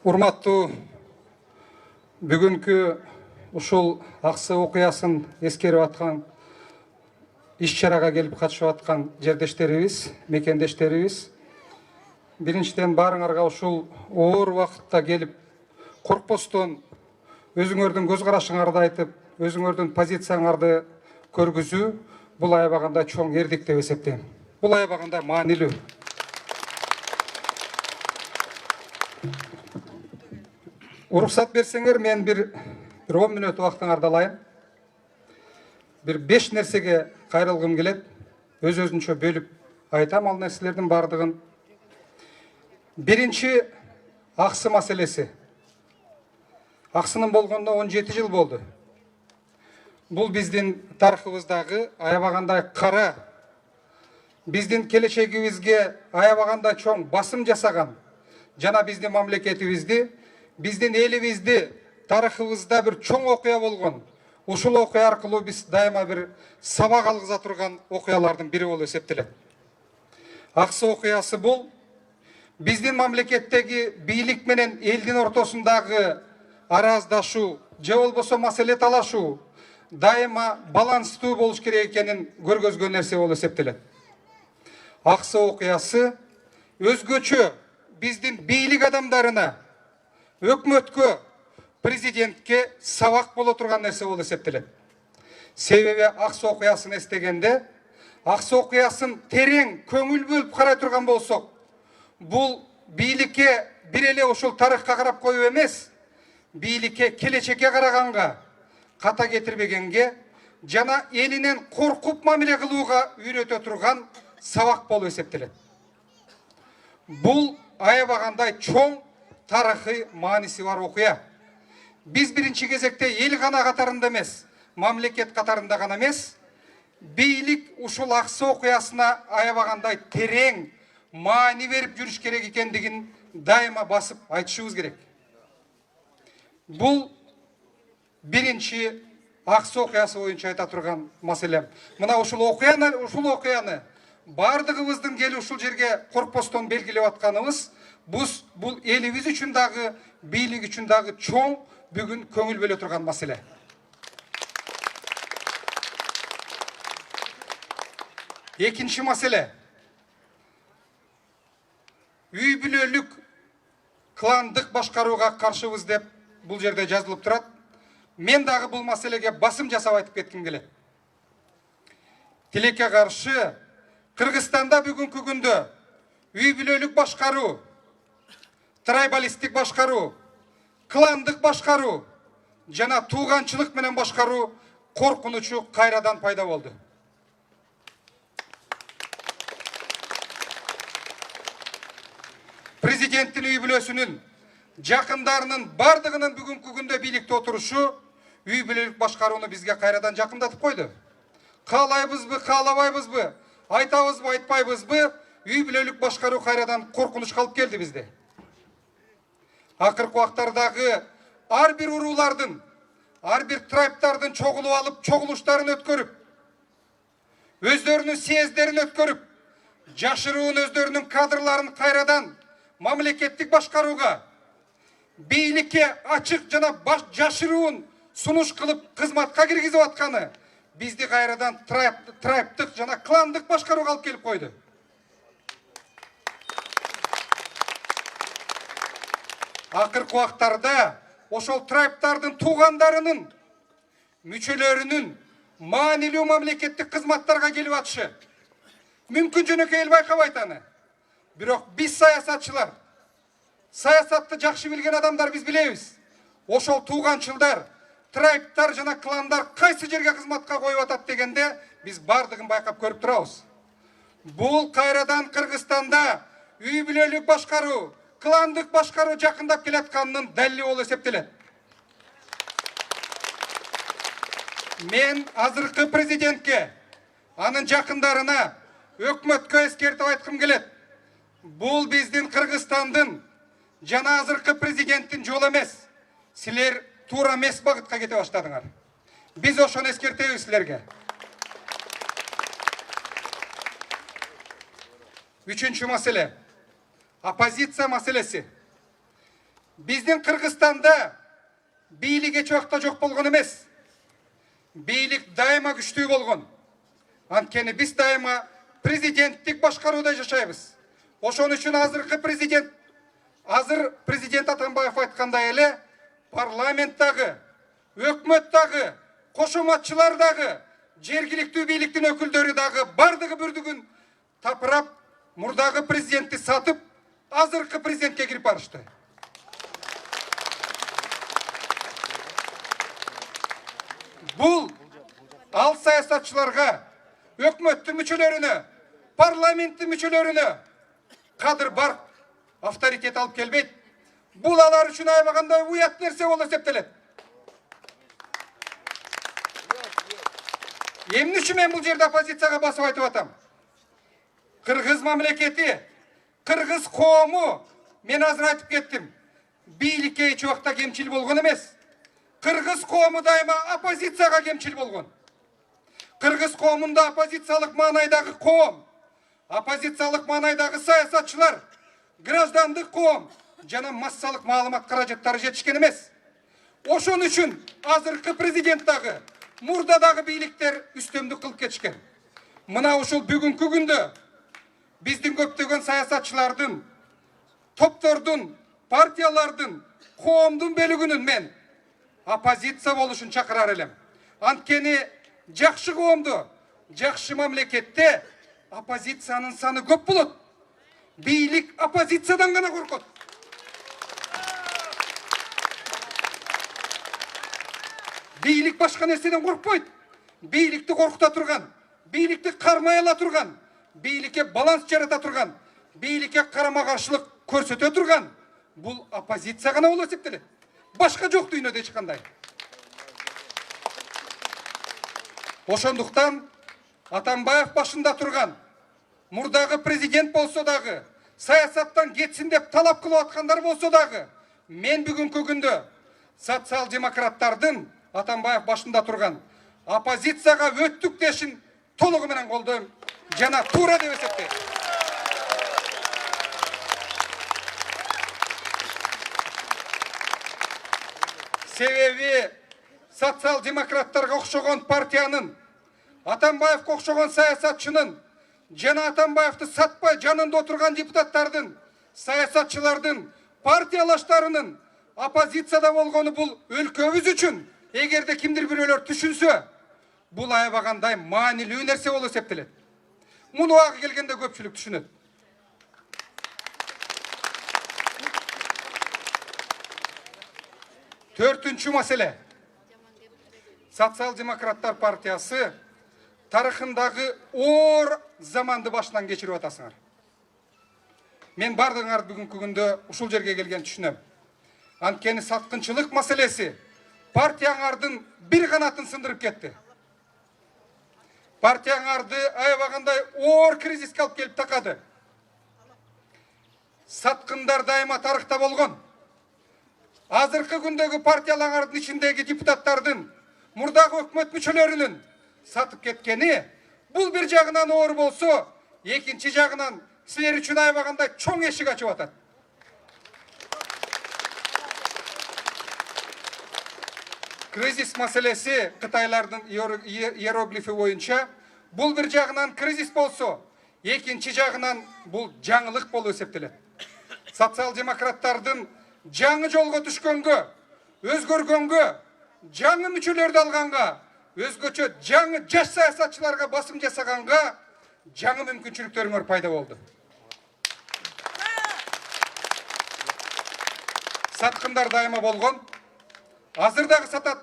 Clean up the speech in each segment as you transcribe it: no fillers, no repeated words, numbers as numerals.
Урматтуу бүгүнкү ушул аксы окуясын эскерип аткан иш-чарага келип катышып аткан жердештерибиз, мекендештерибиз, биринчиден баарыңарга ушул оор убакытта келип коркпостон өзүңөрдүн көз карашыңарды айтып, өзүңөрдүн позицияңарды көргүзүү бул аябаганда чоң эрдик деп эсептейм. Бул аябаганда маанилүү. Уруксат берсеңер, мен bir 10 мүнөт убактыңарды алайын. Bir 5 нерсеге кайрылгым келет. Өз-өзүнчө бөлүп айтам ал нерселердин бардыгын. Биринчи аксы маселеси. Аксынын болгонуна 17 жыл болду. Бул биздин тарыхыбыздагы аябагандай кара, биздин келечегибизге аябагандай чоң басым жасаган жана биздин мамлекетибизди, биздин элибизди тарыхыбызда bir чоң окуя болгон. Ушул окуя аркылуу биз дайыма bir сабак алгыза турган окуялардын бири болуп эсептелет. Аксы окуясы бул биздин мамлекеттеги бийлик менен элдин ортосундагы араздашуу, же болбосо маселе талашуу дайыма баланстуу болуш керек экенин көргөзгөн нерсе болуп эсептелет. Аксы окуясы өзгөчө биздин бийлик адамдарына, өкмөткө, президентке сабак боло турган нерсе болуп эсептелет. Себеби аксы окуясын эстегенде, аксы окуясын терең көңүл бөлүп карай турган болсок, бул бийликке бир эле ушул тарыхка карап коюу эмес, бийликке келечекке караганга, ката кетирбегенге жана элинен коркуп мамиле кылууга үйрөтө турган сабак болуп эсептелет. Бул аябагандай чоң тарыхый мааниси бар окуя. Биз биринчи кезекте эл гана катарында эмес, мамлекет катарында гана эмес, бийлик ушул аксы окуясына аябагандай терең маани берип жүрүш керек экендигин дайыма басып айтышыбыз керек. Бул биринчи аксы окуясы боюнча айта турган маселем. Мына ушул окуяны бардыгыбыздын келип ушул жерге коркпостон белгилеп атканыбыз бул элибиз үчүн дагы, бийлик үчүн дагы чоң бүгүн көңүл бөлө турган маселе. Экинчи маселе. Үй бүлөлүк кландык башкарууга каршыбыз деп бул жерде жазылып турат. Мен дагы бул маселеге басым жасап айтып кетким келет. Тилекке каршы Кыргызстанда бүгүнкү күндө үй бүлөлүк башкаруу, трайбалисттик башкаруу, кландык башкаруу жана тууганчылык менен башкаруу коркунучу кайрадан пайда болду. Президенттин үй бүлөсүнүн жакындарынын бардыгынын бүгүнкү күндө бийликте отурушу үй бүлөлүк башкарууну бизге кайрадан жакындатып койду. Каалайбызбы, каалабайбызбы, айтабызбы, айтпайбызбы, үй бүлөлүк башкаруу кайрадан коркунучка алып келди бизде. Акыркы убактардагы ар бир уруулардын, ар бир трайбтардын чогулуп алып, чогулуштарын өткөрүп, өздөрүнүн съездерин өткөрүп, жашыруун өздөрүнүн кадрларын кайрадан мамлекеттик башкарууга, бийликке ачык жана жашыруун сунуш кылып кызматка киргизип атканы бизди кайрадан трайбтык жана кландык башкарууга алып келип койду. Акыркы убактарда ошол трайбтардын туугандарынын, мүчөлөрүнүн маанилүү мамлекеттик кызматтарга келип атышы мүмкүн жөнөкөй эл байкабайт аны. Бирок биз саясатчылар, саясатты жакшы билген адамдар биз билебиз. Ошол тууганчылдар, трайбтар жана кландар кайсы жерге кызматка коюп атат дегенде биз бардыгын байкап көрүп турабыз. Бул кайрадан Кыргызстанда үй бүлөлүк башкаруу, кландык башкаруу жакындап келатканынын далили болуп эсептелет. Мен азыркы президентке, анын жакындарына, өкмөткө эскертип айткым келет. Бул биздин Кыргызстандын жана азыркы президенттин жолу эмес. Силер туура эмес багытка кете баштадыңар. Биз ошону эскертебиз силерге. Үчүнчү маселе. Оппозиция маселеси. Биздин Кыргызстанда бийлик эч убакта жок болгон эмес. Бийлик дайыма күчтүү болгон. Анткени биз дайыма президенттик башкарууда жашайбыз. Ошон үчүн азыр президент Атамбаев айткандай эле парламенттагы, өкмөттагы, кошоматчылар дагы, жергиликтүү бийликтин өкүлдөрү дагы бардыгы бүрдүгүн тапырап, мурдагы президентти сатып, азыркы президентке кирип барышты. Бул ал саясатчыларга, өкмөттүн мүчөлөрүнө, парламенттин мүчөлөрүнө кадыр бар авторитет алып келбейт. Бул алар үчүн аябагандай уят нерсе болуп эсептелет. Эмне үчүн мен бул жерде оппозицияга басып айтып атам? Кыргыз мамлекети, кыргыз коому, мен азыр айтып кеттим, бийликке эч убакта кемчил болгон эмес. Кыргыз коому дайыма оппозицияга кемчил болгон. Кыргыз коомунда оппозициялык маанайдагы коом, оппозициялык маанайдагы саясатчылар, граждандык коом жана массалык маалымат каражаттары жетишкен эмес. Ошон үчүн азыркы президент дагы, мурдадагы бийликтер үстөмдүк кылып кетишкен. Мына ушул бүгүнкү күндө биздин көптөгөн саясатчылардын, топтордун, партиялардын, коомдун бөлүгүнүн мен оппозиция болушун чакырар элем. Анткени жакшы коомдо, жакшы мамлекетте оппозициянын саны көп болот. Бийлик оппозициядан гана коркот. Бийлик башка нерседен коркпойт. Бийликти коркута турган, бийликти кармай ала турган, бийликке баланс жарата турган, бийликке карама каршылык көрсөтө турган бул оппозиция гана болуп эсептелет. Башка жок дүйнөдө эч кандай. Ошондуктан Атамбаев башында турган, мурдагы президент болсо дагы, саясаттан кетсин деп талап кылып аткандар болсо дагы, мен бүгүнкү күндө социал-демократтардын Атамбаев башында турган оппозицияга өттүк дешин толугу менен колдойм жана туура деп эсептейм. Себеби социал-демократтарга окшогон партиянын, Атамбаевке окшогон саясатчынын жана Атамбаевти сатпай жанында отурган депутаттардын, саясатчылардын, партиялаштарынын оппозицияда болгону бул өлкөбүз үчүн эгерде кимдир бирөөлөр түшүнсө, бул аябагандай маанилүү нерсе болуп эсептелет. Муну убагы келгенде көпчүлүк түшүнөт. Төртүнчү маселе. Социал-демократтар партиясы тарыхындагы оор заманды башынан кечирип атасыңар. Мен бардыгыңарды бүгүнкү күндө ушул жерге келген түшүнөм. Анткени саткынчылык маселеси партияңардын бир канатын сындырып кетти. Партияңарды аябагандай оор кризиске алып келип такады. Саткындар дайыма тарыхта болгон. Азыркы күндөгү партияларыңардын ичиндеги депутаттардын, мурдагы өкмөт мүчөлөрүнүн сатып кеткени бул бир жагынан оор болсо, экинчи жагынан силер үчүн аябагандай чоң эшик ачып атат. Кризис маселеси Кытайлардын иероглифи боюнча бул бир жагынан кризис болсо, экинчи жагынан бул жаңылык болуп эсептелет. Социал-демократтардын жаңы жолго түшкөнгө, өзгөргөнгө, жаңы мүчөлөрдү алганга, өзгөчө жаңы жаш саясатчыларга басым жасаганга жаңы мүмкүнчүлүктөрүңөр пайда болду. Саткындар дайыма болгон, азыр дагы сатат,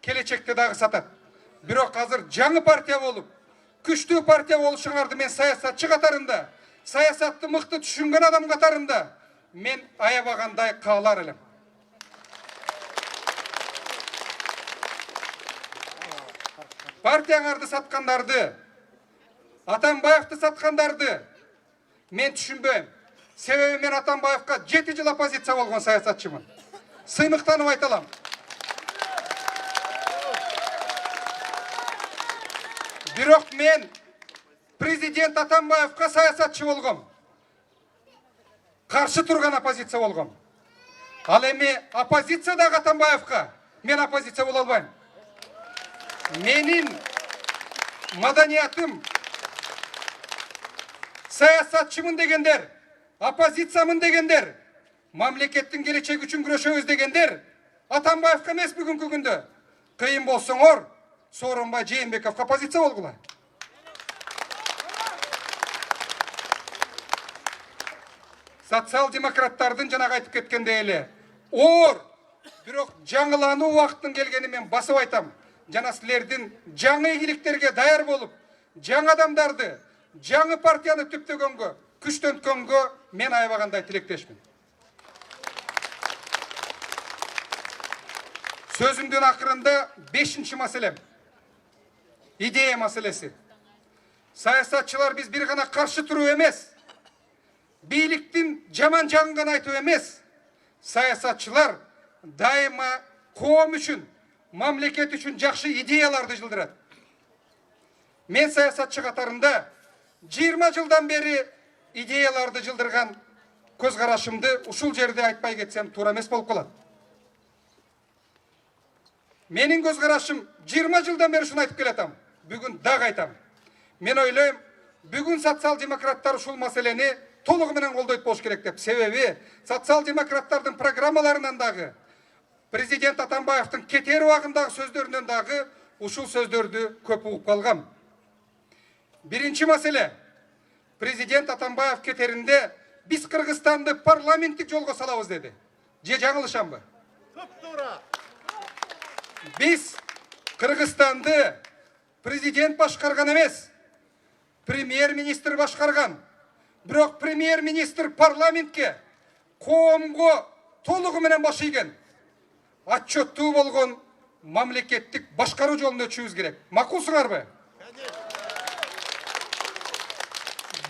келечекте дагы сатат. Бирок азыр жаңы партия болуп, күчтүү партия болушуңарды мен саясатчы катарында, саясатты мыкты түшүнгөн адам катарында мен аябагандай каалар элем. Партияңарды саткандарды, Атамбаевти саткандарды мен түшүнбөйм. Себеби мен Атамбаевка 7 жыл оппозиция болгон саясатчымын. Сыймыктанып айталам. Бирок мен президент Атамбаевка саясатчы болгом. Каршы турган оппозиция болгом. Ал эми оппозициядагы Атамбаевка мен оппозиция бола албайм. Менин маданиятым саясатчымын дегендер, оппозициямын дегендер, мамлекеттин келечеги үчүн күрөшөбүз дегендер Атамбаевка эмес бүгүнкү күндө. Кыйын болсоңор, Сооронбай Жээнбековго оппозиция болгула. Социал-демократтардын жанагы айтып кеткендей эле оор, бирок жаңылануу убакыттын келгенин мен басып айтам. Жана силердин жаңы ийгиликтерге даяр болуп, жаңы адамдарды, жаңы партияны түптөгөнгө, күчтөнткөнгө мен аябагандай тилектешмин. Сөзүмдүн акырында 5-ші маселем. Идея маселеси. Саясатчылар биз бир гана каршы туруу эмес, бийликтин жаман жагын гана айтуу эмес, саясатчылар дайыма коом үчүн, мамлекет үчүн жакшы идеяларды жылдырат. Мен саясатчы катарында 20 жылдан бери идеяларды жылдырган көз карашымды ушул жерде айтпай кетсем туура эмес болуп калат. Менин көз карашым 20 жылдан бери ушуну айтып келатам. Бүгүн дагы айтам. Мен ойлойм, бүгүн социал-демократтар ушул маселени толугу менен колдойт болуш керек деп. Себеби социал-демократтардын программаларынан дагы, президент Атамбаевдин кетер убагындагы сөздөрүнөн дагы ушул сөздөрдү көп угуп калгам. Биринчи маселе, президент Атамбаев кетеринде биз Кыргызстанды парламенттик жолго салабыз деди. Же жаңылышамбы? Биз Кыргызстанды президент башкарган эмес, премьер-министр башкарган. Бирок премьер-министр парламентке, коомго толугу менен баш ийген, отчеттуу болгон мамлекеттик башкаруу жолун өтүшүбүз керек. Макулсуңарбы?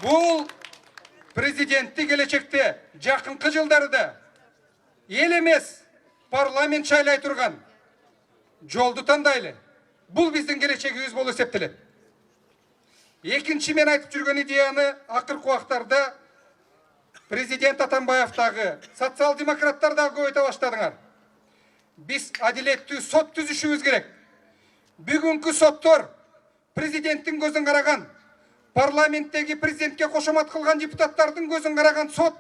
Бул президентти келечекте жакынкы жылдарда эл эмес, парламент шайлай турган жолду тандайлы. Бул биздин келечегибиз болуп эсептелет. Экинчи мен айтып жүргөн идеяны акыркы убактарда президент Атамбаевдагы, социал-демократтар дагы көп айта баштадыңар. Биз адилеттүү сот түзүшүбүз керек. Бүгүнкү соттор президенттин көзүн караган, парламенттеги президентке кошомат кылган депутаттардын көзүн караган сот,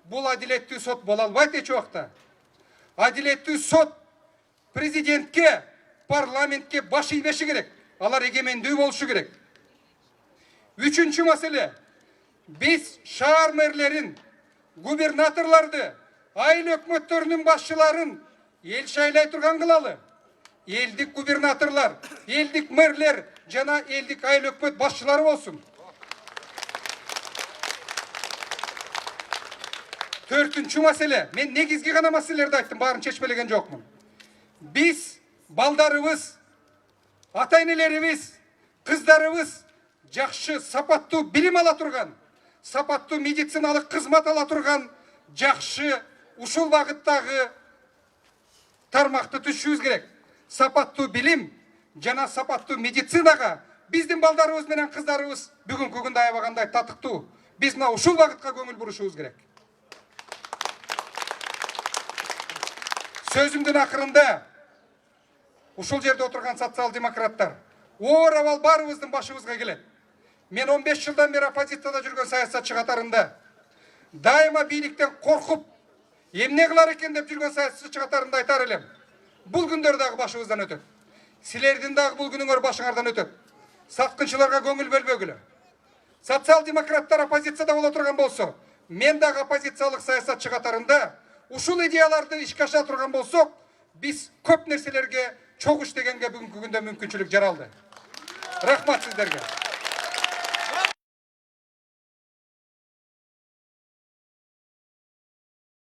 бул адилеттүү сот боло албайт эч убакта. Адилеттүү сот президентке, парламентке баш ийбеши керек. Алар эгемендүү болушу керек. Үчүнчү маселе, биз шаар мэрлерин, губернаторларды, айыл өкмөттөрүнүн башчыларын эл шайлай турган кылалы. Элдик губернаторлар, элдик мэрлер жана элдик айыл өкмөт башчылары болсун. Төртүнчү маселе, мен негизги гана маселелерди айттым, баарын чечпелеген жокмун. Биз балдарыбыз, ата-энелерибиз, кыздарыбыз жакшы сапаттуу билим ала турган, сапаттуу медициналык кызмат ала турган жакшы ушул багыттагы тармакты түзүшүбүз керек. Сапаттуу билим жана сапаттуу медицинага биздин балдарыбыз менен кыздарыбыз бүгүнкү күндө аябагандай татыктуу. Биз мына ушул багытка көңүл бурушубуз керек. Сөзүмдүн акырында ушул жерде отурган социал-демократтар оор абал баарыбыздын башыбызга келет. Мен 15 жылдан бери оппозицияда жүргөн саясатчы катарында дайыма бийликтен коркуп, эмне кылар экен деп жүргөн саясатчы катарында айтар элем. Бул күндөр дагы башыбыздан өтөт. Силердин дагы бул күнүңөр башыңардан өтөт. Саткынчыларга көңүл бөлбөгүлө. Социал-демократтар оппозицияда боло турган болсо, мен дагы оппозициялык саясатчы катарында ушул идеяларды ишке ашыра турган болсок, биз көп нерселерге чогуу иштегенге бүгүнкү күндө мүмкүнчүлүк жаралды. Рахмат сиздерге.